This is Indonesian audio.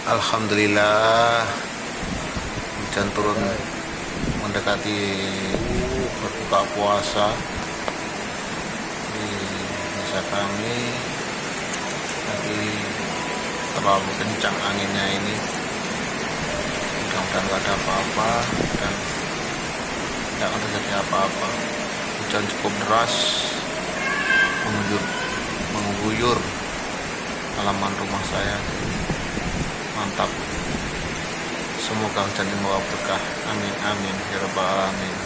Alhamdulillah hujan turun mendekati berbuka puasa di desa kami. Lagi terlalu kencang anginnya ini, mudah-mudahan gak ada apa-apa dan tidak akan terjadi apa-apa. Hujan cukup deras mengguyur halaman rumah saya. Mantap, semoga hujan ini membawa berkah. Amin amin ya rabbal alamin.